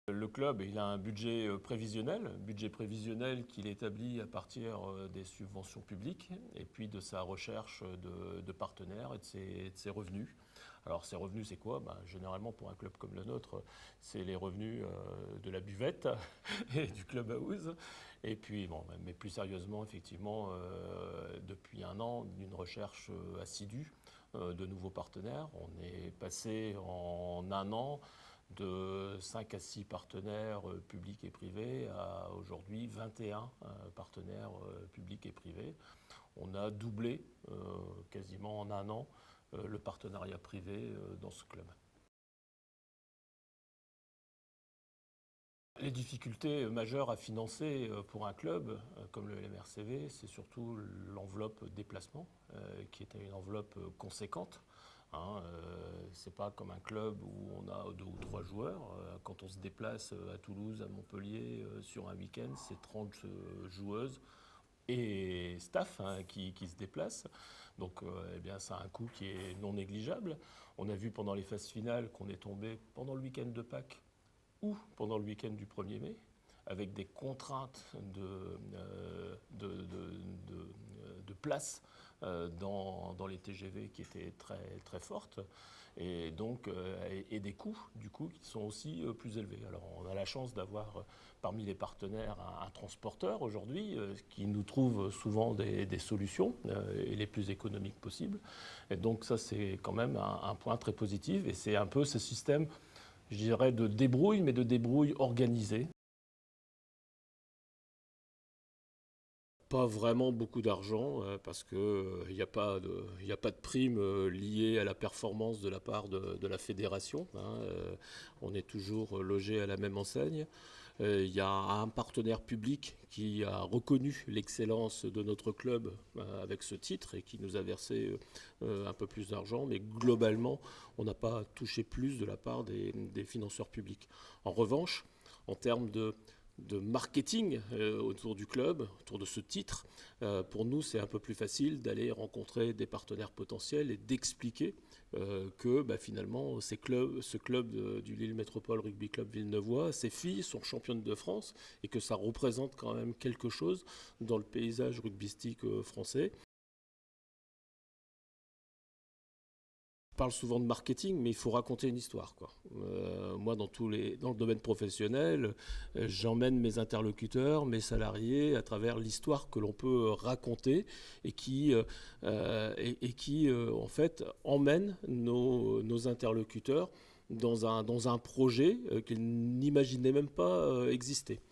Le club, il a un budget prévisionnel qu'il établit à partir des subventions publiques et puis de sa recherche de partenaires et de ses revenus. Alors ces revenus, c'est quoi? Ben, généralement, pour un club comme le nôtre, c'est les revenus de la buvette et du clubhouse. Et puis, bon, mais plus sérieusement, effectivement, depuis un an, d'une recherche assidue de nouveaux partenaires. On est passé en un an de 5 à 6 partenaires publics et privés à aujourd'hui 21 partenaires publics et privés. On a doublé quasiment en un an le partenariat privé dans ce club. Les difficultés majeures à financer pour un club comme le LMRCV, c'est surtout l'enveloppe déplacement, qui est une enveloppe conséquente. Hein, c'est pas comme un club où on a deux ou trois joueurs. Quand on se déplace à Toulouse, à Montpellier sur un week-end, c'est 30 joueuses et staff qui se déplacent. Donc eh bien, ça a un coût qui est non négligeable. On a vu pendant les phases finales qu'on est tombé pendant le week-end de Pâques ou pendant le week-end du 1er mai, avec des contraintes de place dans les TGV qui étaient très, très fortes, et donc et des coûts du coup qui sont aussi plus élevés. Alors on a la chance d'avoir parmi les partenaires un transporteur aujourd'hui qui nous trouve souvent des solutions et les plus économiques possibles. Et donc ça c'est quand même un point très positif, et c'est un peu ce système, je dirais, de débrouille, mais de débrouille organisée. Pas vraiment beaucoup d'argent parce que il n'y a pas y a pas de prime liée à la performance de la part de la fédération. Hein, on est toujours logé à la même enseigne. Il y a un partenaire public qui a reconnu l'excellence de notre club avec ce titre et qui nous a versé un peu plus d'argent, mais globalement, on n'a pas touché plus de la part des financeurs publics. En revanche, en termes de marketing autour du club, autour de ce titre, pour nous, c'est un peu plus facile d'aller rencontrer des partenaires potentiels et d'expliquer que bah, finalement, ce club du Lille Métropole Rugby Club Villeneuvois, ces filles sont championnes de France et que ça représente quand même quelque chose dans le paysage rugbystique français. On parle souvent de marketing, mais il faut raconter une histoire, quoi. Moi, dans le domaine professionnel, j'emmène mes interlocuteurs, mes salariés, à travers l'histoire que l'on peut raconter et qui en fait, emmène nos interlocuteurs dans un projet qu'ils n'imaginaient même pas exister.